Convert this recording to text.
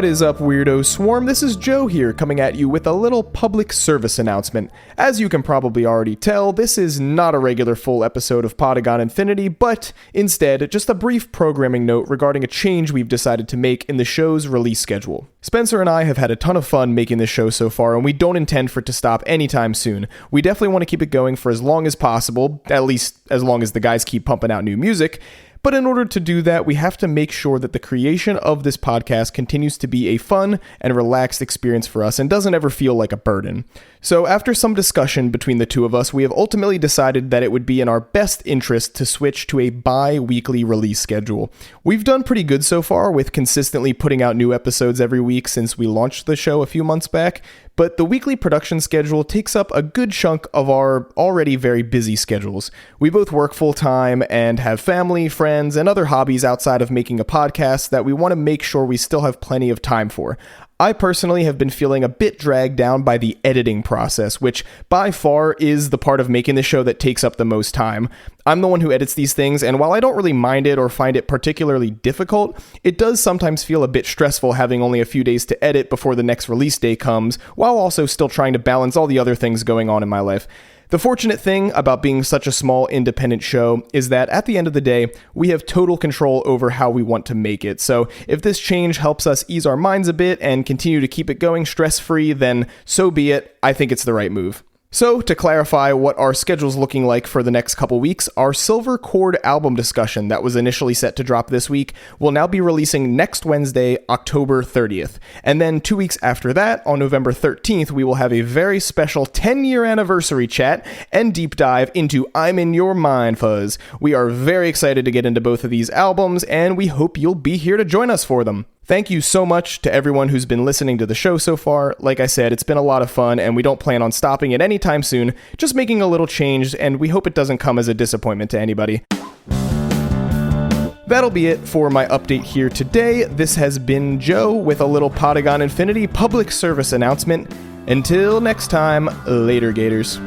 What is up, Weirdo Swarm? This is Joe here, coming at you with a little public service announcement. As you can probably already tell, this is not a regular full episode of Podagon Infinity, but instead, just a brief programming note regarding a change we've decided to make in the show's release schedule. Spencer and I have had a ton of fun making this show so far, and we don't intend for it to stop anytime soon. We definitely want to keep it going for as long as possible, at least as long as the guys keep pumping out new music. But in order to do that, we have to make sure that the creation of this podcast continues to be a fun and relaxed experience for us and doesn't ever feel like a burden. So after some discussion between the two of us, we have ultimately decided that it would be in our best interest to switch to a bi-weekly release schedule. We've done pretty good so far with consistently putting out new episodes every week since we launched the show a few months back, but the weekly production schedule takes up a good chunk of our already very busy schedules. We both work full-time and have family, friends, and other hobbies outside of making a podcast that we want to make sure we still have plenty of time for. I personally have been feeling a bit dragged down by the editing process, which by far is the part of making the show that takes up the most time. I'm the one who edits these things, and while I don't really mind it or find it particularly difficult, it does sometimes feel a bit stressful having only a few days to edit before the next release day comes, while also still trying to balance all the other things going on in my life. The fortunate thing about being such a small independent show is that at the end of the day, we have total control over how we want to make it. So if this change helps us ease our minds a bit and continue to keep it going stress-free, then so be it. I think it's the right move. So, to clarify what our schedule's looking like for the next couple weeks, our Silver Chord album discussion that was initially set to drop this week will now be releasing next Wednesday, October 30th. And then 2 weeks after that, on November 13th, we will have a very special 10-year anniversary chat and deep dive into I'm in Your Mind Fuzz. We are very excited to get into both of these albums, and we hope you'll be here to join us for them. Thank you so much to everyone who's been listening to the show so far. Like I said, it's been a lot of fun, and we don't plan on stopping it anytime soon, just making a little change, and we hope it doesn't come as a disappointment to anybody. That'll be it for my update here today. This has been Joe with a little Podagon Infinity public service announcement. Until next time, later, Gators.